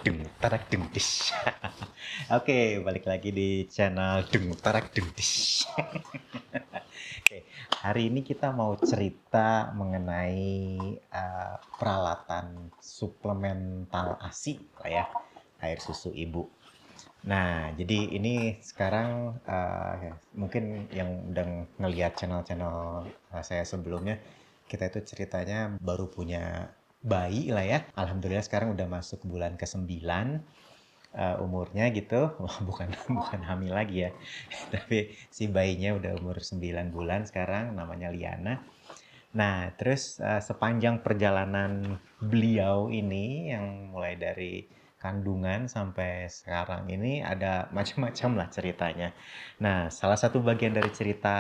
Dung tarak dung dis. Oke, balik lagi di channel dung tarak dung dis. Oke, hari ini kita mau cerita mengenai peralatan suplemental ASI lah ya, air susu ibu. Nah, jadi ini sekarang mungkin yang udah ngelihat channel-channel saya sebelumnya, kita itu ceritanya baru punya bayi lah ya. Alhamdulillah sekarang udah masuk bulan ke-9 umurnya gitu. Bukan bukan hamil lagi ya. Tapi si bayinya udah umur 9 bulan sekarang, namanya Liana. Nah, terus sepanjang perjalanan beliau ini yang mulai dari kandungan sampai sekarang ini ada macam-macam lah ceritanya. Nah, salah satu bagian dari cerita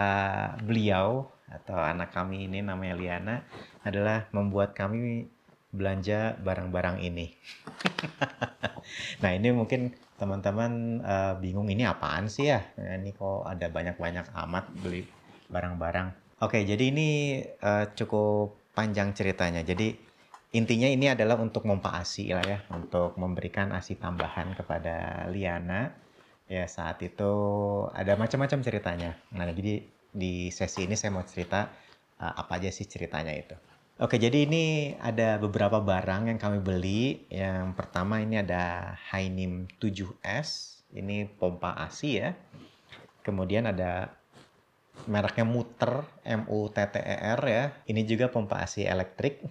beliau atau anak kami ini namanya Liana adalah membuat kami belanja barang-barang ini. Nah, ini mungkin teman-teman bingung ini apaan sih ya? Nah, ini kok ada banyak-banyak amat beli barang-barang. Oke, jadi ini cukup panjang ceritanya. Jadi intinya ini adalah untuk memompa ASI lah ya, untuk memberikan ASI tambahan kepada Liana. Ya, saat itu ada macam-macam ceritanya. Nah, jadi di sesi ini saya mau cerita apa aja sih ceritanya itu. Oke, jadi ini ada beberapa barang yang kami beli. Yang pertama ini ada Hainim 7S. Ini pompa ASI ya. Kemudian ada mereknya Mutter, MUTTER ya. Ini juga pompa ASI elektrik.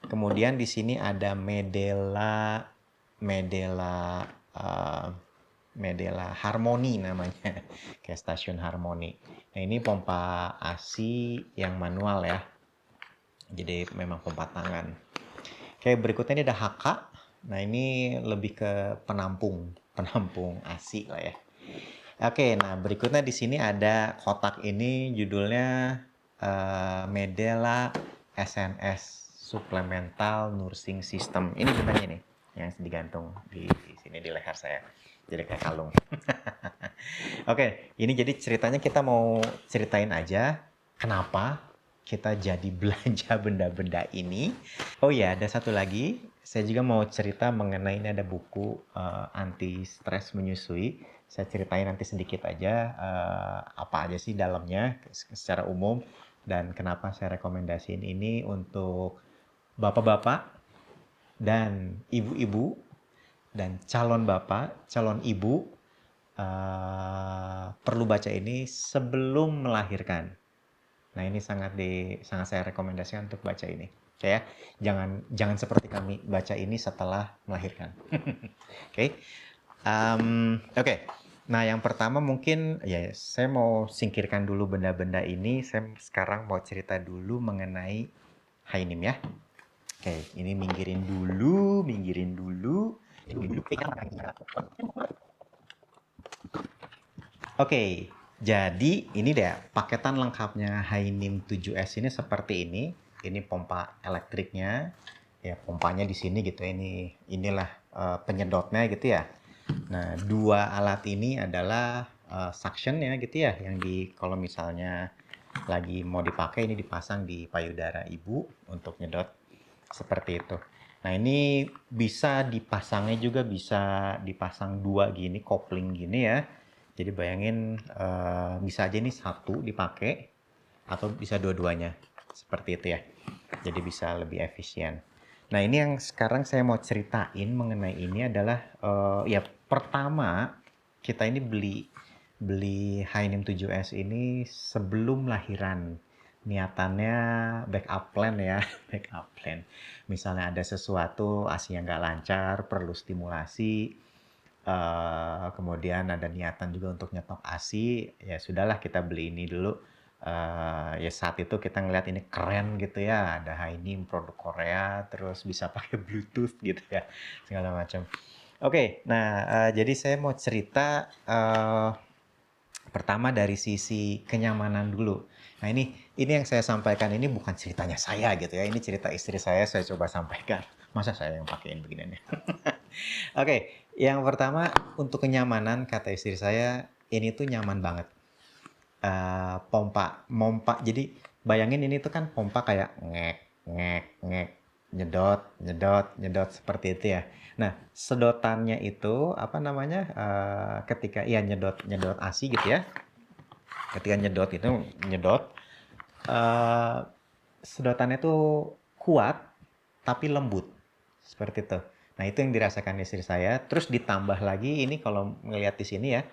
Kemudian di sini ada Medela Medela Harmony namanya, kayak stasiun Harmony. Nah, ini pompa ASI yang manual ya. Jadi memang pompa tangan. Oke, berikutnya ini ada HK. Nah, ini lebih ke penampung ASI lah ya. Oke, nah berikutnya di sini ada kotak ini judulnya Medela SNS Supplemental Nursing System. Ini benarnya nih yang digantung di sini di leher saya. Jadi kayak kalung. Oke, ini jadi ceritanya kita mau ceritain aja kenapa kita jadi belanja benda-benda ini. Oh ya, ada satu lagi. Saya juga mau cerita mengenai ini ada buku anti stres menyusui. Saya ceritain nanti sedikit aja apa aja sih dalamnya secara umum dan kenapa saya rekomendasiin ini untuk bapak-bapak dan ibu-ibu dan calon bapak, calon ibu perlu baca ini sebelum melahirkan. Nah, ini sangat saya rekomendasikan untuk baca ini. Ya, jangan seperti kami baca ini setelah melahirkan. Oke. Oke. Nah, yang pertama mungkin ya saya mau singkirkan dulu benda-benda ini. Saya sekarang mau cerita dulu mengenai Hainim ya. Oke, ini minggirin dulu. Oke, jadi ini deh paketan lengkapnya Hainim 7S ini seperti ini. Ini pompa elektriknya. Ya, pompanya di sini gitu. Inilah penyedotnya gitu ya. Nah, dua alat ini adalah suction ya gitu ya, yang kalau misalnya lagi mau dipakai ini dipasang di payudara ibu untuk nyedot seperti itu. Nah, ini bisa dipasangnya juga bisa dipasang dua gini, kopling gini ya. Jadi bayangin bisa aja ini satu dipakai atau bisa dua-duanya seperti itu ya. Jadi bisa lebih efisien. Nah, ini yang sekarang saya mau ceritain mengenai ini adalah ya pertama kita ini beli Hainim 7S ini sebelum lahiran. Niatannya backup plan ya, backup plan. Misalnya ada sesuatu ASI yang nggak lancar, perlu stimulasi, kemudian ada niatan juga untuk nyetok ASI, ya sudahlah kita beli ini dulu. Ya saat itu kita ngeliat ini keren gitu ya, ada Hainim produk Korea, terus bisa pakai Bluetooth gitu ya, segala macam. Oke, nah jadi saya mau cerita pertama dari sisi kenyamanan dulu. Nah, ini yang saya sampaikan ini bukan ceritanya saya gitu ya. Ini cerita istri saya coba sampaikan. Masa saya yang pakein beginiannya? Oke, yang pertama untuk kenyamanan kata istri saya ini tuh nyaman banget. Pompa. Jadi bayangin ini tuh kan pompa kayak ngek ngek ngek. nyedot, nyedot, nyedot seperti itu ya. Nah, sedotannya itu apa namanya? Ketika ya nyedot, nyedot ASI gitu ya. Ketika nyedot itu nyedot, eh, sedotannya itu kuat tapi lembut seperti itu. Nah, itu yang dirasakan istri saya. Terus ditambah lagi ini kalau ngelihat di sini ya,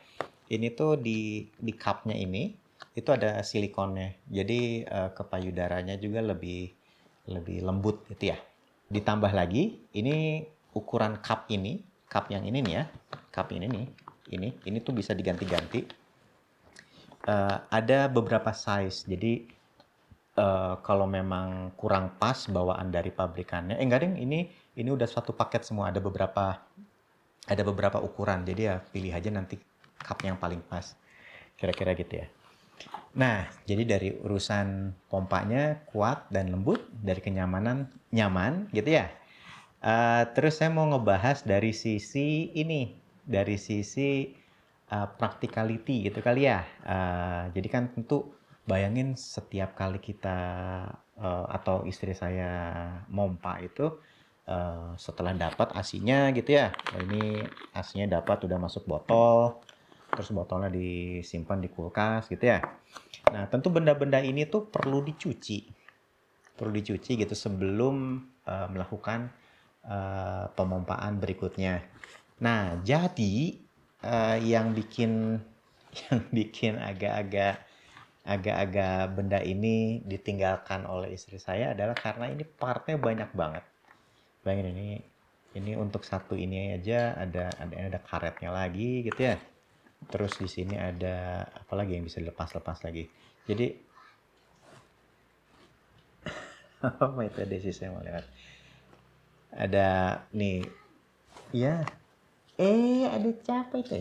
ini tuh di cupnya ini itu ada silikonnya. Jadi ke payudaranya juga lebih lebih lembut gitu ya. Ditambah lagi ini ukuran cup yang ini nih ya, cup ini nih, ini tuh bisa diganti-ganti. Ada beberapa size. Jadi kalau memang kurang pas bawaan dari pabrikannya, enggak deh, ini udah satu paket semua. Ada beberapa ukuran. Jadi ya pilih aja nanti cup yang paling pas. Kira-kira gitu ya. Nah, jadi dari urusan pompanya kuat dan lembut, dari kenyamanan nyaman gitu ya. Terus saya mau ngebahas dari sisi ini, dari sisi practicality gitu kali ya. Jadi kan tentu bayangin setiap kali kita atau istri saya mompa itu setelah dapat asinya gitu ya. Ini asinya dapat udah masuk botol, terus botolnya disimpan di kulkas gitu ya. Nah, tentu benda-benda ini tuh perlu dicuci gitu sebelum melakukan pemompaan berikutnya. Nah, jadi yang bikin yang bikin agak-agak benda ini ditinggalkan oleh istri saya adalah karena ini partnya banyak banget. Bayangin ini untuk satu ini aja ada karetnya lagi gitu ya. Terus di sini ada apa lagi yang bisa dilepas-lepas lagi. Jadi apa itu desi saya mau lihat. Ada nih, ya. Ada siapa itu?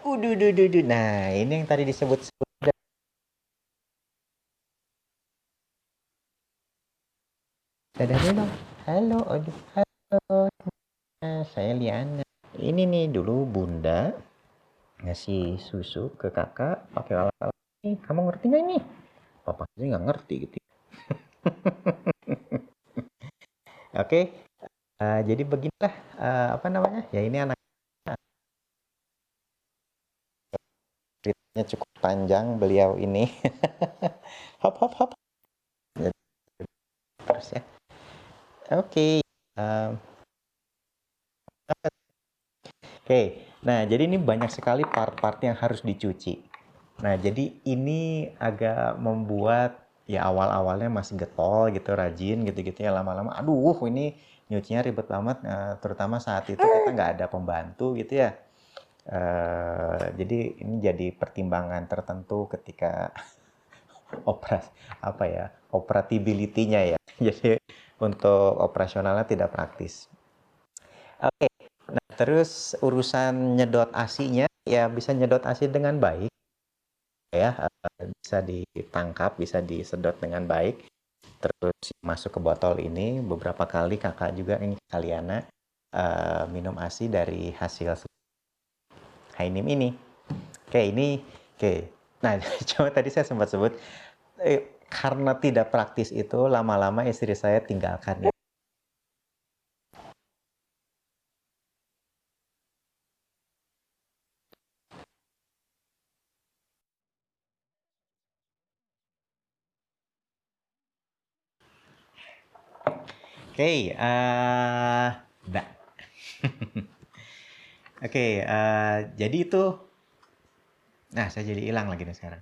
Uduh. Nah, ini yang tadi disebut-sebut. Dadah dulu. Halo, aduh, halo. Nah, saya Liana. Ini nih dulu Bunda ngasih susu ke kakak pakai alat-alat ini. Kamu ngerti nggak ini? Papa sih nggak ngerti gitu. Oke, jadi beginilah apa namanya? Ya ini anak ceritanya cukup panjang beliau ini. Hop hop hop. Ya, terus ya. Oke. em, Oke, nah jadi ini banyak sekali part-part yang harus dicuci. Nah, jadi ini agak membuat ya awal-awalnya masih getol gitu, rajin gitu-gitu ya lama-lama. Aduh, ini nyucinya ribet banget, terutama saat itu kita nggak ada pembantu gitu ya. Jadi ini jadi pertimbangan tertentu ketika operas apa ya operability-nya ya. Jadi untuk operasionalnya tidak praktis. Oke, nah terus urusan nyedot asinya ya bisa nyedot asi dengan baik ya, bisa ditangkap, bisa disedot dengan baik. Terus masuk ke botol ini beberapa kali kakak juga ini Kaliana minum asi dari hasil Hainim ini. Oke, ini oke. Nah, coba tadi saya sempat sebut karena tidak praktis itu lama-lama istri saya tinggalkan. Oke, Mbak. Oke, jadi itu, nah saya jadi hilang lagi nih sekarang.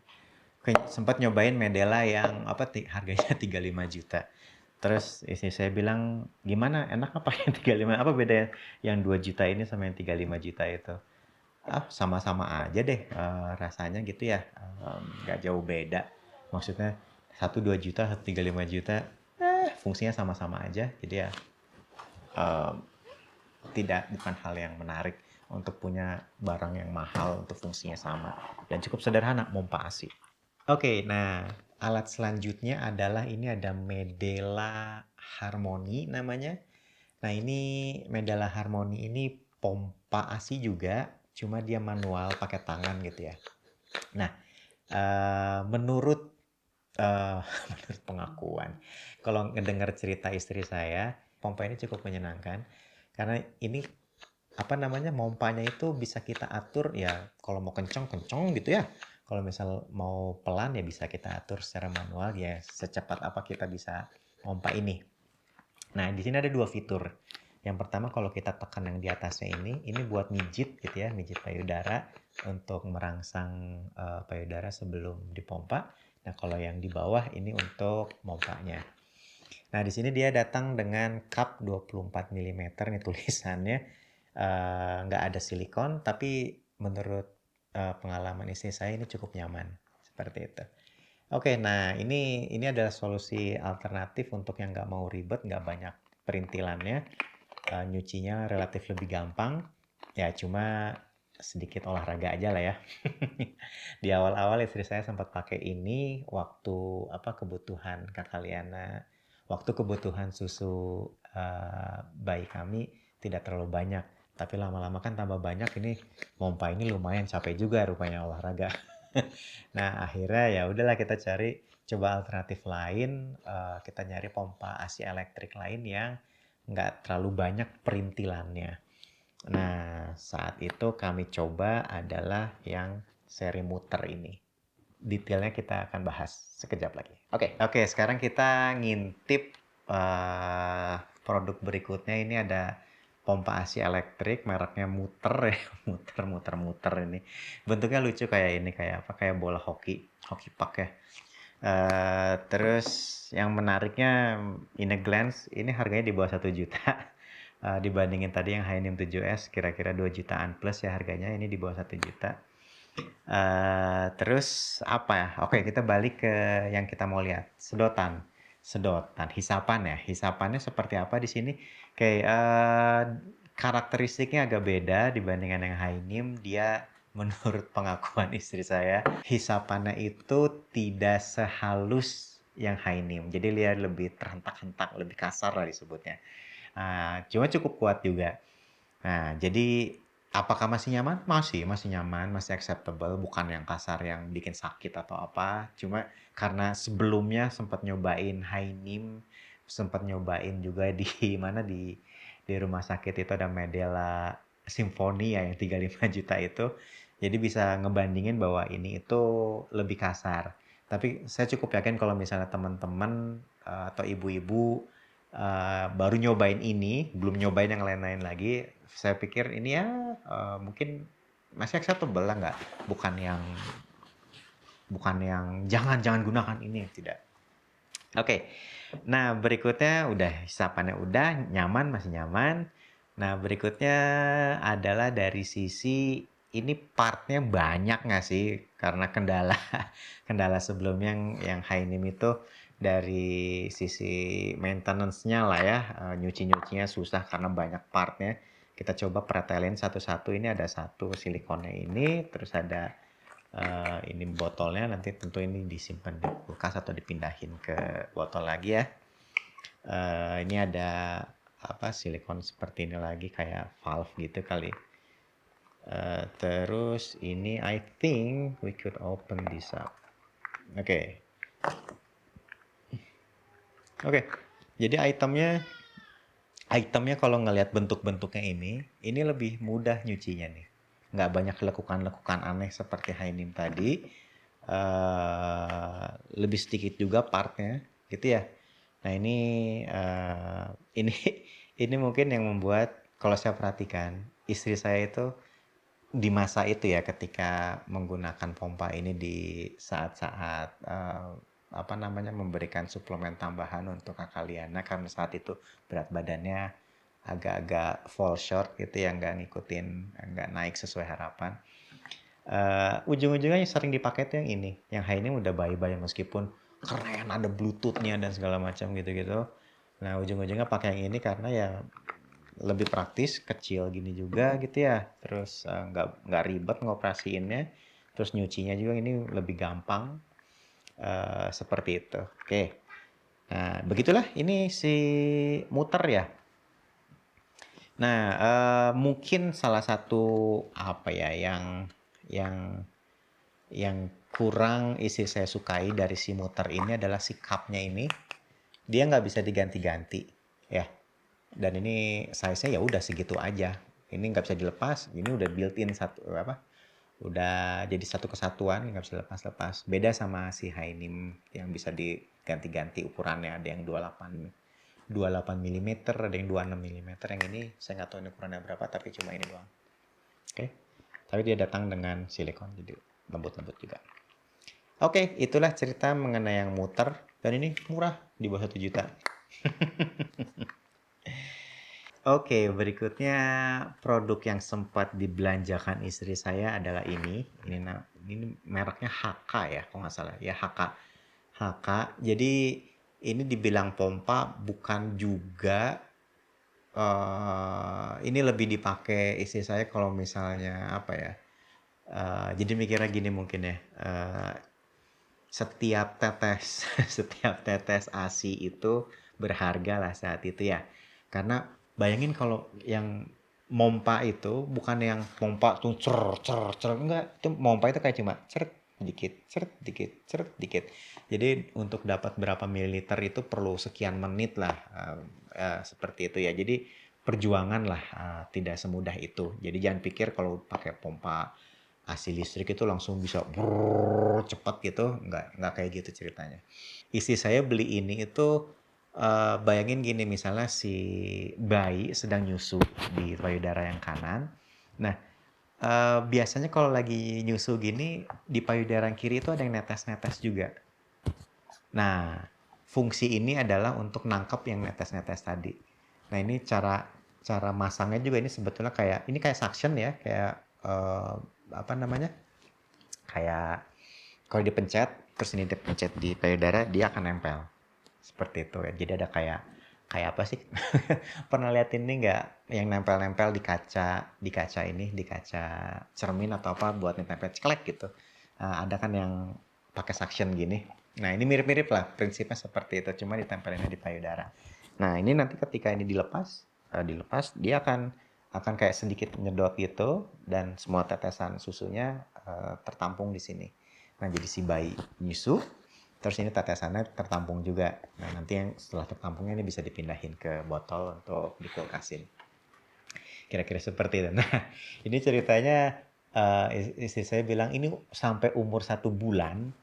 Oke, sempat nyobain Medela yang apa harganya 35 juta. Terus istri saya bilang, gimana enak apa yang 35, apa beda yang 2 juta ini sama yang 35 juta itu? Ah, sama-sama aja deh rasanya gitu ya, nggak jauh beda. Maksudnya satu 2 juta, satu 35 juta, fungsinya sama-sama aja. Jadi ya em, bukan hal yang menarik untuk punya barang yang mahal untuk fungsinya sama. Dan cukup sederhana, mompa ASI. Oke, nah alat selanjutnya adalah ini ada Medela Harmony namanya. Nah ini Medela Harmony ini pompa ASI juga, cuma dia manual pakai tangan gitu ya. Nah menurut menurut pengakuan, kalau ngedengar cerita istri saya, pompa ini cukup menyenangkan karena ini apa namanya, mompanya itu bisa kita atur ya, kalau mau kenceng kenceng gitu ya, kalau misal mau pelan ya bisa kita atur secara manual ya, secepat apa kita bisa mompa ini. Nah, di sini ada dua fitur. Yang pertama, kalau kita tekan yang di atasnya ini buat mijit gitu ya, mijit payudara untuk merangsang payudara sebelum dipompa. Nah, kalau yang di bawah ini untuk mompanya. Nah, di sini dia datang dengan cup 24 mm nih tulisannya. Nggak ada silikon, tapi menurut pengalaman istri saya ini cukup nyaman. Seperti itu. Oke, nah ini adalah solusi alternatif untuk yang nggak mau ribet, nggak banyak perintilannya, nyucinya relatif lebih gampang, ya cuma sedikit olahraga aja lah ya. Di awal-awal istri saya sempat pakai ini waktu apa kebutuhan Kakak Liana, waktu kebutuhan susu bayi kami tidak terlalu banyak, tapi lama-lama kan tambah banyak ini, pompa ini lumayan capek juga rupanya olahraga. Nah, akhirnya ya udahlah kita cari coba alternatif lain, kita nyari pompa AC elektrik lain yang nggak terlalu banyak perintilannya. Nah, saat itu kami coba adalah yang seri muter ini. Detailnya kita akan bahas sekejap lagi. Oke, sekarang kita ngintip produk berikutnya. Ini ada pompa AC elektrik mereknya Muter ya, muter ini. Bentuknya lucu kayak ini, kayak apa? Kayak bola hoki puck ya. Terus yang menariknya in a glance ini harganya di bawah 1 juta. Dibandingin tadi yang Hainim 7S kira-kira 2 jutaan plus ya harganya, ini di bawah 1 juta. Terus apa ya? Oke, kita balik ke yang kita mau lihat. Sedotan, hisapan ya. Hisapannya seperti apa di sini? Oke, karakteristiknya agak beda dibandingkan yang Hainim. Dia menurut pengakuan istri saya, hisapannya itu tidak sehalus yang Hainim. Jadi dia lebih terhentak-hentak, lebih kasar lah disebutnya. Cuma cukup kuat juga. Nah, jadi apakah masih nyaman? Masih nyaman, masih acceptable, bukan yang kasar yang bikin sakit atau apa. Cuma karena sebelumnya sempat nyobain Hainim, sempat nyobain juga di mana di rumah sakit itu ada Medela Symphony ya yang 35 juta itu. Jadi bisa ngebandingin bahwa ini itu lebih kasar. Tapi saya cukup yakin kalau misalnya teman-teman atau ibu-ibu baru nyobain ini, belum nyobain yang lain-lain lagi, saya pikir ini ya mungkin masih acceptable lah, nggak, bukan yang jangan gunakan ini, tidak. Oke, nah berikutnya udah hisapannya udah nyaman, masih nyaman. Nah berikutnya adalah dari sisi ini partnya banyak nggak sih? Karena kendala kendala sebelumnya yang Hainim itu dari sisi maintenance-nya lah ya, nyuci-nyucinya susah karena banyak partnya. Kita coba pretelin satu-satu. Ini ada satu silikonnya ini, terus ada ini botolnya, nanti tentu ini disimpan di kulkas atau dipindahin ke botol lagi ya. Ini ada apa silikon seperti ini lagi kayak valve gitu kali. Terus ini I think we could open this up. Oke. Jadi itemnya kalau ngelihat bentuk-bentuknya ini lebih mudah nyucinya nih. Nggak banyak lekukan-lekukan aneh seperti Hainim tadi. Lebih sedikit juga partnya, gitu ya. Nah ini ini mungkin yang membuat kalau saya perhatikan istri saya itu di masa itu ya ketika menggunakan pompa ini di saat-saat apa namanya memberikan suplemen tambahan untuk Kakak Liana karena saat itu berat badannya agak-agak fall short gitu ya, nggak naik sesuai harapan. Ujung-ujungnya sering dipakai tuh yang ini, yang Hainim udah bayi-bayi meskipun keren ada bluetoothnya dan segala macam gitu-gitu. Nah ujung-ujungnya pakai yang ini karena ya lebih praktis, kecil gini juga gitu ya, terus nggak ribet ngoperasiinnya, terus nyucinya juga ini lebih gampang, seperti itu. Oke, nah begitulah ini si muter ya. Nah mungkin salah satu apa ya yang kurang isi saya sukai dari si muter ini adalah si cupnya ini, dia nggak bisa diganti-ganti ya. Dan ini size-nya ya udah segitu aja. Ini nggak bisa dilepas. Ini udah built-in satu apa? Udah jadi satu kesatuan, nggak bisa lepas-lepas. Beda sama si Hainim yang bisa diganti-ganti ukurannya. Ada yang 28 mm, ada yang 26 mm. Yang ini saya nggak tahu ini ukurannya berapa, tapi cuma ini doang. Oke. Tapi dia datang dengan silikon, jadi lembut-lembut juga. Oke, itulah cerita mengenai yang muter. Dan ini murah, di bawah 1 juta. Oke, berikutnya produk yang sempat dibelanjakan istri saya adalah ini. Ini mereknya HK ya, kalau nggak salah. Ya, HK. HK. Jadi ini dibilang pompa, bukan juga. Ini lebih dipakai istri saya kalau misalnya apa ya. Jadi mikirnya gini mungkin ya. Setiap tetes setiap tetes ASI itu berharga lah saat itu ya. Karena bayangin kalau yang mompa itu bukan yang mompa tuh cer enggak, itu mompa itu kayak cuma ceret dikit. Jadi untuk dapat berapa mililiter itu perlu sekian menit lah, seperti itu ya. Jadi perjuangan lah, tidak semudah itu. Jadi jangan pikir kalau pakai pompa AC listrik itu langsung bisa cepat gitu, nggak kayak gitu ceritanya. Istri saya beli ini itu, bayangin gini, misalnya si bayi sedang nyusu di payudara yang kanan. Nah, biasanya kalau lagi nyusu gini di payudara yang kiri itu ada yang netes-netes juga. Nah, fungsi ini adalah untuk nangkep yang netes-netes tadi. Nah, ini cara cara masangnya juga ini sebetulnya kayak suction ya, kayak apa namanya? Kayak kalau dipencet, terus ini dipencet di payudara, dia akan nempel. Seperti itu ya. Jadi ada kayak apa sih? Pernah lihat ini nggak? Yang nempel-nempel di kaca cermin atau apa buat nempel ceklek gitu. Ada kan yang pakai suction gini. Nah, ini mirip-mirip lah. Prinsipnya seperti itu. Cuma ditempelinnya di payudara. Nah, ini nanti ketika ini dilepas, dia akan kayak sedikit nyedot gitu, dan semua tetesan susunya tertampung di sini. Nah, jadi si bayi nyusu, terus ini tetesannya tertampung juga. Nah, nanti yang setelah tertampungnya ini bisa dipindahin ke botol untuk dikulkasin. Kira-kira seperti itu. Nah, ini ceritanya, istri saya bilang ini sampai umur 1 bulan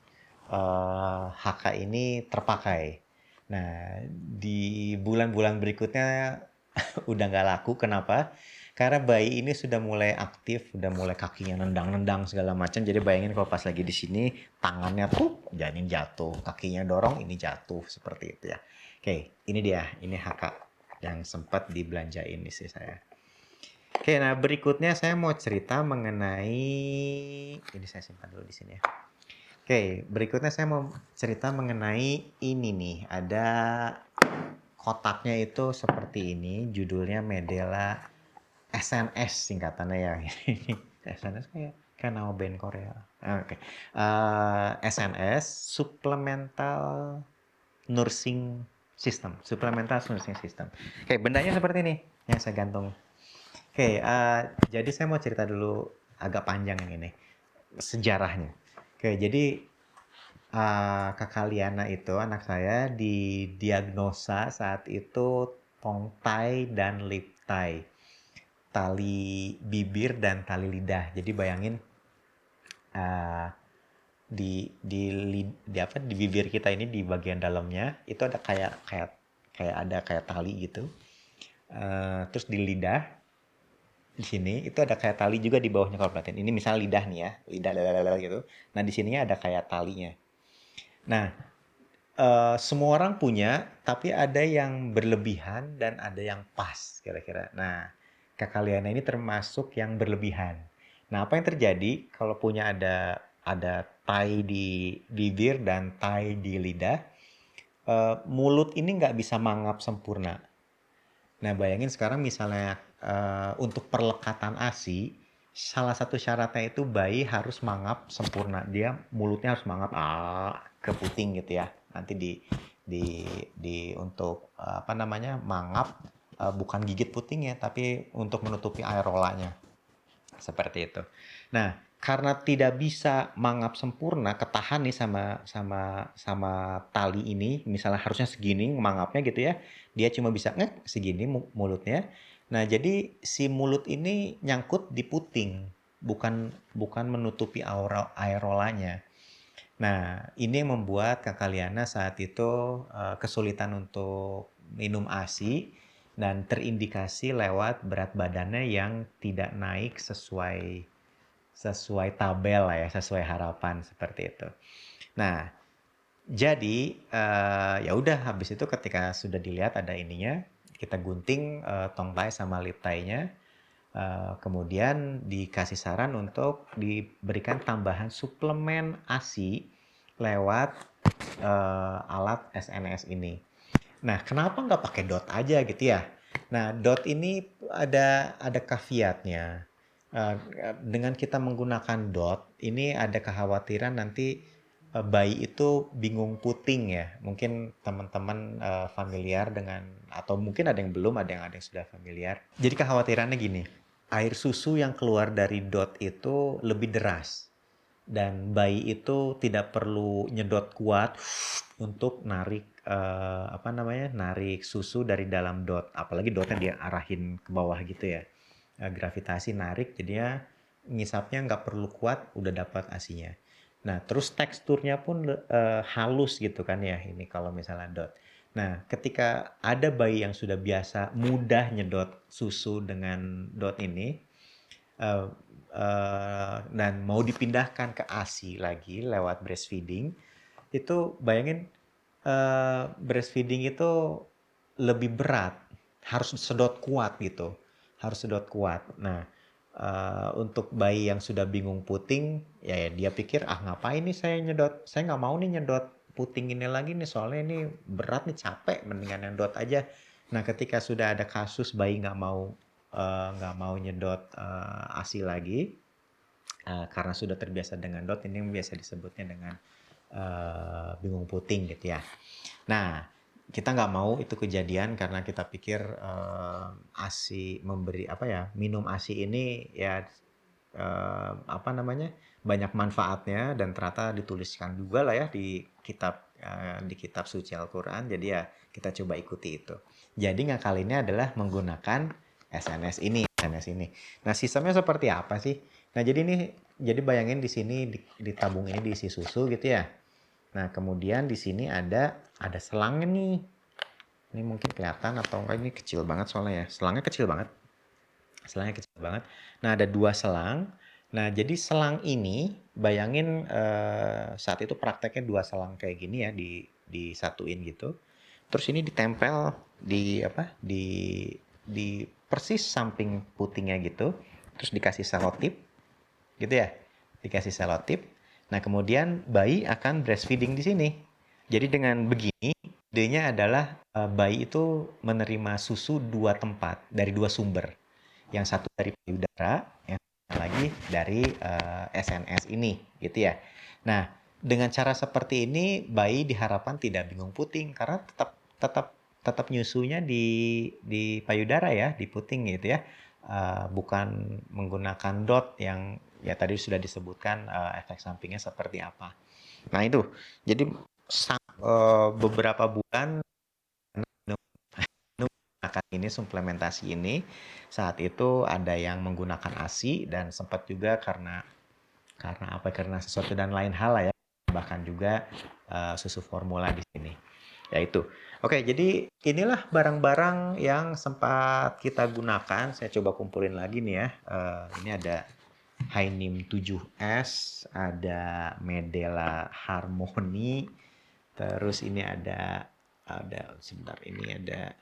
HK ini terpakai. Nah, di bulan-bulan berikutnya udah nggak laku. Kenapa? Karena bayi ini sudah mulai aktif, udah mulai kakinya nendang-nendang segala macam. Jadi bayangin kalau pas lagi di sini tangannya tuh janin jatuh, kakinya dorong ini jatuh seperti itu ya. Oke, ini dia, ini HK yang sempat dibelanjain istri saya. Oke, nah berikutnya saya mau cerita mengenai ini, saya simpan dulu di sini ya. Oke, berikutnya saya mau cerita mengenai ini nih. Ada kotaknya itu seperti ini, judulnya Medela SNS singkatannya ya. SNS kayak nama band Korea. Oke. SNS Supplemental Nursing System. Supplemental Nursing System. Oke, bendanya seperti ini yang saya gantung. Oke, jadi saya mau cerita dulu agak panjang yang ini. Sejarahnya. Oke, jadi Kakak Liana itu anak saya didiagnosa saat itu tongtai dan lip tie, tali bibir dan tali lidah. Jadi bayangin, uh, di bibir kita ini di bagian dalamnya itu ada kayak tali gitu. Terus di lidah di sini itu ada kayak tali juga di bawahnya kalau perhatiin. Ini misal lidah nih ya, lidah gitu. Nah di sininya ada kayak talinya. Nah, semua orang punya, tapi ada yang berlebihan dan ada yang pas kira-kira. Nah, Kakak Liana ini termasuk yang berlebihan. Nah, apa yang terjadi kalau punya ada tai di bibir dan tai di lidah, mulut ini nggak bisa mangap sempurna. Nah, bayangin sekarang misalnya untuk perlekatan ASI, salah satu syaratnya itu bayi harus mangap sempurna. Dia mulutnya harus mangap ke puting gitu ya. Nanti di untuk apa namanya, mangap, bukan gigit putingnya, tapi untuk menutupi air rolanya. Seperti itu. Nah, karena tidak bisa mangap sempurna, ketahan nih sama tali ini, misalnya harusnya segini mangapnya gitu ya, dia cuma bisa segini mulutnya. Nah, jadi si mulut ini nyangkut di puting, bukan bukan menutupi aerolanya. Nah, ini yang membuat Kakak Liana saat itu kesulitan untuk minum ASI dan terindikasi lewat berat badannya yang tidak naik sesuai sesuai tabel lah ya, sesuai harapan seperti itu. Nah, jadi ya udah habis itu ketika sudah dilihat ada ininya, kita gunting tong tai sama lip tai-nya. Kemudian dikasih saran untuk diberikan tambahan suplemen ASI lewat alat SNS ini. Nah, kenapa nggak pakai dot aja gitu ya? Nah, dot ini ada caveatnya. Eh, dengan kita menggunakan dot, ini ada kekhawatiran nanti bayi itu bingung puting ya. Mungkin teman-teman familiar dengan, atau mungkin ada yang belum, ada yang sudah familiar. Jadi kekhawatirannya gini, air susu yang keluar dari dot itu lebih deras dan bayi itu tidak perlu nyedot kuat untuk narik narik susu dari dalam dot, apalagi dotnya dia arahin ke bawah gitu ya. Gravitasi narik jadinya ngisapnya nggak perlu kuat, udah dapat asinya. Nah, terus teksturnya pun halus gitu kan ya ini kalau misalnya dot. Nah, ketika ada bayi yang sudah biasa mudah nyedot susu dengan dot ini, uh, dan mau dipindahkan ke ASI lagi lewat breastfeeding, itu bayangin breastfeeding itu lebih berat, harus sedot kuat gitu, harus sedot kuat. Nah, untuk bayi yang sudah bingung puting, ya dia pikir ngapain nih saya nyedot, saya nggak mau nih nyedot puting ini lagi nih, soalnya ini berat nih, capek, mendingan yang dot aja. Nah, ketika sudah ada kasus bayi nggak mau nyedot ASI lagi, karena sudah terbiasa dengan dot, ini biasa disebutnya dengan bingung puting gitu ya. Nah, kita nggak mau itu kejadian karena kita pikir ASI minum ASI ini ya banyak manfaatnya, dan ternyata dituliskan juga lah ya di kitab suci Al-Quran. Jadi ya kita coba ikuti itu. Jadi ngakalinnya adalah menggunakan SNS ini. Nah, sistemnya seperti apa sih? Nah, jadi bayangin di sini di tabung ini diisi susu gitu ya. Nah, kemudian di sini ada selangnya nih. Ini mungkin kelihatan atau enggak, ini kecil banget soalnya ya. Selangnya kecil banget. Nah, ada 2 selang. Nah, jadi selang ini bayangin saat itu prakteknya 2 selang kayak gini ya, disatuin gitu. Terus ini ditempel di persis samping putingnya gitu. Terus dikasih selotip gitu ya. Dikasih selotip. Nah, kemudian bayi akan breastfeeding di sini. Jadi dengan begini, idenya adalah bayi itu menerima susu 2 tempat dari 2 sumber. Yang satu dari payudara, yang satu lagi dari SNS ini, gitu ya. Nah, dengan cara seperti ini bayi diharapkan tidak bingung puting karena tetap nyusunya di payudara ya, di puting gitu ya. Bukan menggunakan dot yang ya tadi sudah disebutkan efek sampingnya seperti apa. Nah, itu. Jadi beberapa bulan menggunakan ini, suplementasi ini. Saat itu ada yang menggunakan ASI dan sempat juga karena sesuatu dan lain hal lah ya, bahkan juga susu formula di sini. Ya itu. Oke, jadi inilah barang-barang yang sempat kita gunakan. Saya coba kumpulin lagi nih ya. Ini ada Hainim 7S, ada Medela Harmony, terus ini ada sebentar, ini ada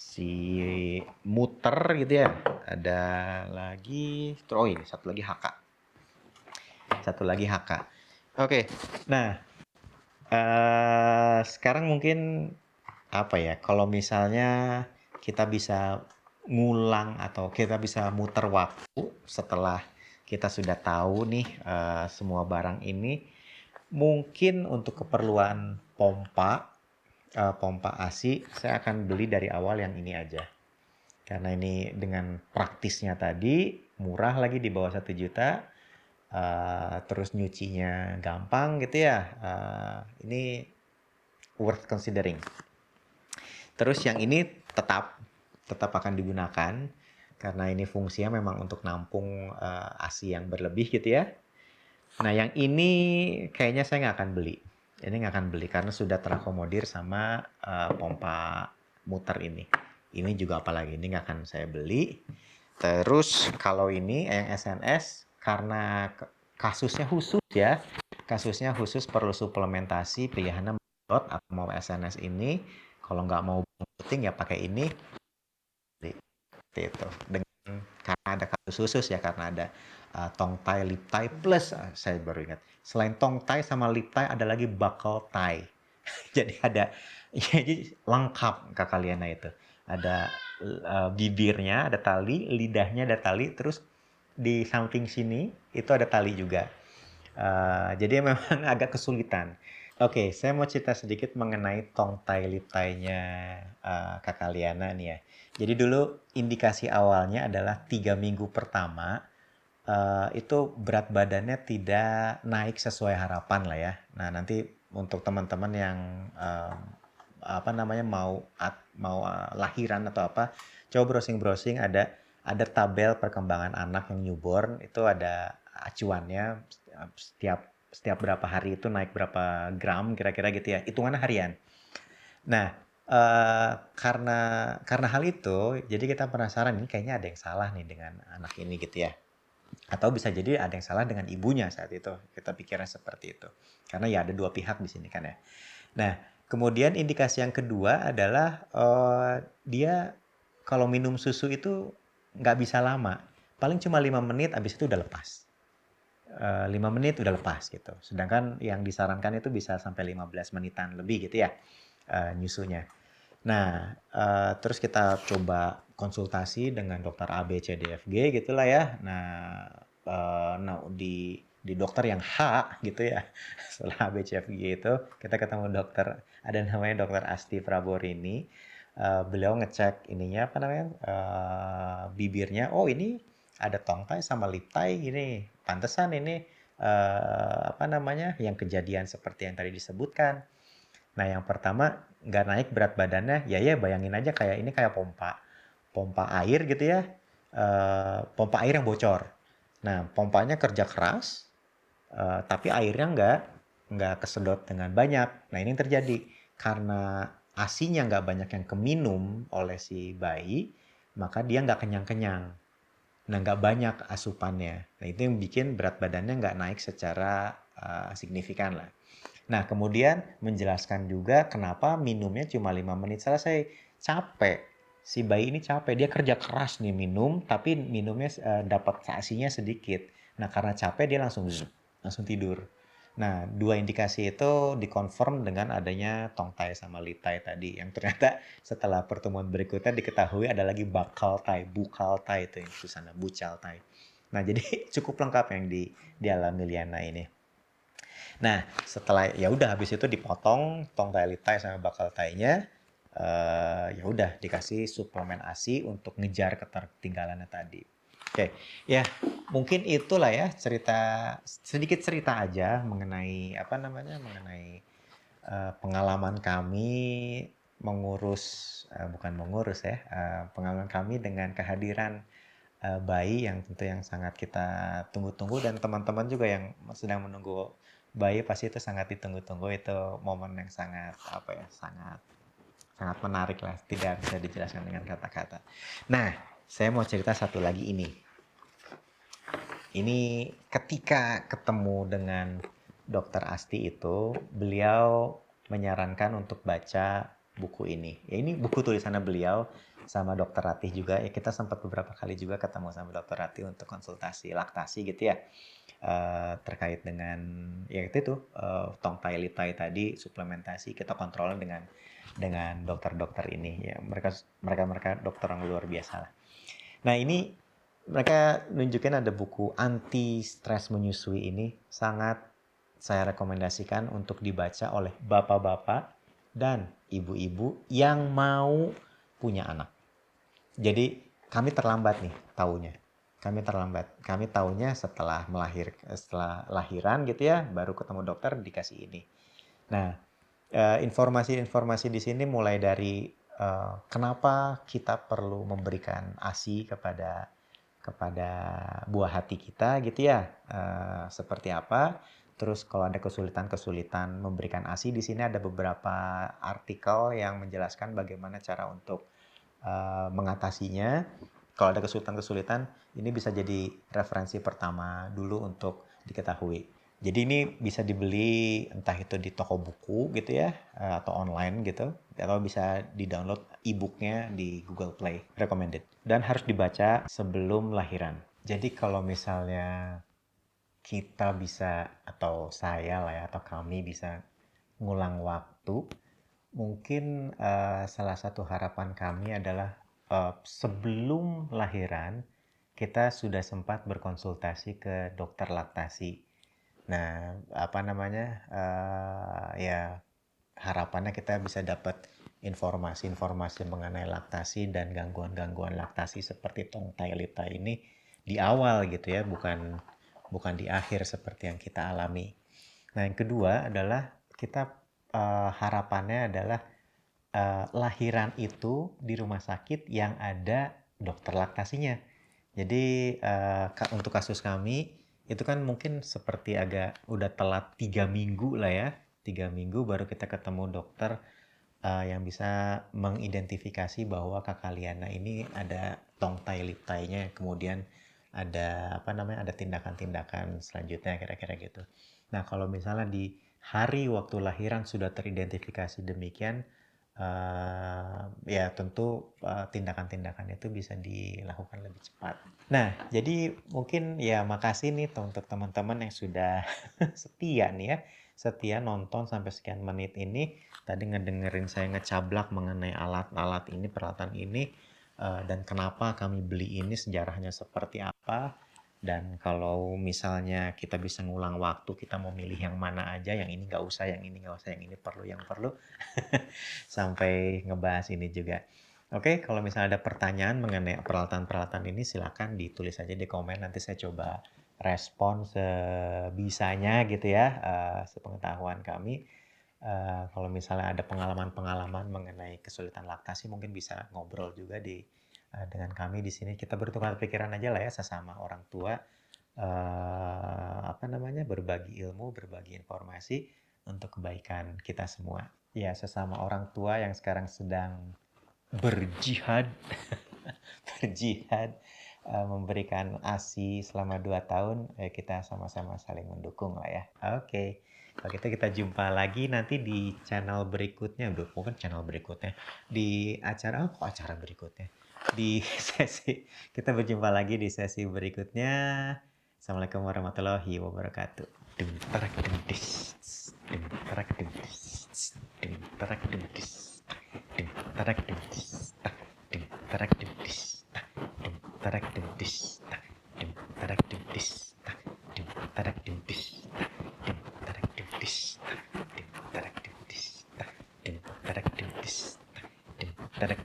si muter gitu ya. Ada lagi, ini satu lagi HK. Oke, nah sekarang mungkin kalau misalnya kita bisa ngulang atau kita bisa muter waktu setelah kita sudah tahu nih semua barang ini, mungkin untuk keperluan pompa ASI, saya akan beli dari awal yang ini aja. Karena ini dengan praktisnya tadi murah lagi di bawah 1 juta, terus nyucinya gampang gitu ya. Ini worth considering. Terus yang ini tetap akan digunakan karena ini fungsinya memang untuk nampung ASI yang berlebih gitu ya. Nah yang ini kayaknya saya nggak akan beli. Ini nggak akan beli karena sudah terakomodir sama pompa muter ini. Ini juga apalagi ini nggak akan saya beli. Terus kalau ini yang SNS karena kasusnya khusus ya, kasusnya khusus perlu suplementasi pilihannya dot atau mau SNS ini. Kalau nggak mau puting ya pakai ini. Seperti itu. Karena ada kasus khusus ya, karena ada tong thai, lip thai plus saya baru ingat. Selain tong thai sama lip thai ada lagi buckle thai. Jadi ada jadi lengkap Kak Kaliana itu. Ada bibirnya ada tali, lidahnya ada tali, terus di samping sini itu ada tali juga. Jadi memang agak kesulitan. Oke, saya mau cerita sedikit mengenai tong thai lip thai-nya Kakak Liana nih ya. Jadi dulu indikasi awalnya adalah 3 minggu pertama itu berat badannya tidak naik sesuai harapan lah ya. Nah nanti untuk teman-teman yang apa namanya mau lahiran atau apa, coba browsing ada tabel perkembangan anak yang newborn, itu ada acuannya setiap berapa hari itu naik berapa gram kira-kira gitu ya, hitungannya harian. Nah karena hal itu jadi kita penasaran ini kayaknya ada yang salah nih dengan anak ini gitu ya, atau bisa jadi ada yang salah dengan ibunya saat itu, kita pikirnya seperti itu karena ya ada dua pihak di sini kan ya. Nah kemudian indikasi yang kedua adalah dia kalau minum susu itu nggak bisa lama, paling cuma 5 menit abis itu udah lepas. 5 menit udah lepas gitu. Sedangkan yang disarankan itu bisa sampai 15 menitan lebih gitu ya nyusunya. Nah, terus kita coba konsultasi dengan dokter A, B, C, D, F, G gitulah ya. Nah, di dokter yang H gitu ya. Setelah A, B, C, F, G itu kita ketemu dokter, ada namanya dokter Asti Praborini. Beliau ngecek ininya apa namanya bibirnya. Oh ini ada tong thai sama lip thai gini. Pantesan ini apa namanya yang kejadian seperti yang tadi disebutkan. Nah, yang pertama nggak naik berat badannya, ya bayangin aja kayak ini kayak pompa air gitu ya, pompa air yang bocor. Nah, pompanya kerja keras, tapi airnya nggak kesedot dengan banyak. Nah, ini yang terjadi karena asinya nggak banyak yang keminum oleh si bayi, maka dia nggak kenyang-kenyang. Nah, nggak banyak asupannya. Nah, itu yang bikin berat badannya nggak naik secara signifikan lah. Nah, kemudian menjelaskan juga kenapa minumnya cuma 5 menit selesai. Capek. Si bayi ini capek, dia kerja keras nih minum, tapi minumnya dapat asinya sedikit. Nah, karena capek dia langsung tidur. Nah, dua indikasi itu dikonfirm dengan adanya tong thai sama lip thai tadi. Yang ternyata setelah pertemuan berikutnya diketahui ada lagi bukal thai itu yang sana bucal thai. Nah, jadi cukup lengkap yang dialami Liana ini. Nah, setelah ya udah habis itu dipotong tong thai lip thai sama bakal thai-nya, ya udah dikasih suplemen ASI untuk ngejar ketertinggalannya tadi. Oke, ya mungkin itulah ya sedikit cerita aja mengenai apa namanya mengenai pengalaman kami bukan mengurus ya, pengalaman kami dengan kehadiran bayi yang tentu yang sangat kita tunggu-tunggu, dan teman-teman juga yang sedang menunggu bayi pasti itu sangat ditunggu-tunggu. Itu momen yang sangat apa ya sangat sangat menarik lah, tidak bisa dijelaskan dengan kata-kata. Nah, saya mau cerita satu lagi ini ketika ketemu dengan dokter Asti itu beliau menyarankan untuk baca buku ini. Ya ini buku tulisannya beliau sama dokter Ratih juga. Ya kita sempat beberapa kali juga ketemu sama dokter Ratih untuk konsultasi laktasi gitu ya. Terkait dengan ya itu tong thai lip thai tadi suplementasi kita kontrol dengan dokter-dokter ini ya, mereka dokter yang luar biasa lah. Nah ini mereka nunjukin ada buku anti stres menyusui, ini sangat saya rekomendasikan untuk dibaca oleh bapak-bapak dan ibu-ibu yang mau punya anak. Jadi kami terlambat nih taunya. Kami terlambat. Kami taunya setelah lahiran gitu ya, baru ketemu dokter dikasih ini. Nah, informasi-informasi di sini mulai dari kenapa kita perlu memberikan ASI kepada buah hati kita gitu ya, seperti apa. Terus kalau ada kesulitan-kesulitan memberikan ASI, di sini ada beberapa artikel yang menjelaskan bagaimana cara untuk mengatasinya. Kalau ada kesulitan-kesulitan, ini bisa jadi referensi pertama dulu untuk diketahui. Jadi ini bisa dibeli entah itu di toko buku gitu ya, atau online gitu, atau bisa di-download e-booknya di Google Play, recommended. Dan harus dibaca sebelum lahiran. Jadi kalau misalnya kita bisa, atau saya lah ya, atau kami bisa ngulang waktu, mungkin salah satu harapan kami adalah sebelum lahiran kita sudah sempat berkonsultasi ke dokter laktasi. Nah, apa namanya? Ya harapannya kita bisa dapat informasi-informasi mengenai laktasi dan gangguan-gangguan laktasi seperti tongtai-lita ini di awal gitu ya, bukan di akhir seperti yang kita alami. Nah, yang kedua adalah kita harapannya adalah lahiran itu di rumah sakit yang ada dokter laktasinya. Jadi untuk kasus kami itu kan mungkin seperti agak udah telat 3 minggu lah ya, 3 minggu baru kita ketemu dokter yang bisa mengidentifikasi bahwa kakak Liana ini ada tongtai liptainya, kemudian ada apa namanya, ada tindakan-tindakan selanjutnya kira-kira gitu. Nah kalau misalnya di hari waktu lahiran sudah teridentifikasi demikian, ya tentu tindakan-tindakan itu bisa dilakukan lebih cepat. Nah, jadi mungkin ya makasih nih untuk teman-teman yang sudah setia nih ya, setia nonton sampai sekian menit ini. Tadi ngedengerin saya ngecablak mengenai alat-alat ini, peralatan ini, dan kenapa kami beli ini, sejarahnya seperti apa. Dan kalau misalnya kita bisa ngulang waktu, kita mau milih yang mana aja, yang ini nggak usah, yang ini nggak usah, yang ini perlu, yang perlu. Sampai ngebahas ini juga. Oke, kalau misalnya ada pertanyaan mengenai peralatan-peralatan ini, silakan ditulis aja di komen. Nanti saya coba respon sebisanya gitu ya, sepengetahuan kami. Kalau misalnya ada pengalaman-pengalaman mengenai kesulitan laktasi, mungkin bisa ngobrol juga dengan kami di sini. Kita bertukar pikiran aja lah ya, sesama orang tua. Apa namanya, berbagi ilmu, berbagi informasi untuk kebaikan kita semua. Ya, sesama orang tua yang sekarang sedang berjihad, berjihad memberikan ASI selama 2 tahun, kita sama-sama saling mendukung lah ya. Oke. Kalau gitu kita jumpa lagi nanti di channel berikutnya, bukan channel berikutnya, di acara, kok acara berikutnya? Di sesi, kita berjumpa lagi di sesi berikutnya. Assalamualaikum warahmatullahi wabarakatuh. Dum tarak dum dis. Dum tarak dum dis. Dum tarak dum dis. Dum tarak dum dis. Dum tarak dum dis. Dum tarak dum dis. Dum tarak dum dis. Dum tarak dum dis. Dum tarak dum dis. Dum tarak dum dis. Dum tarak dum dis. Dum tarak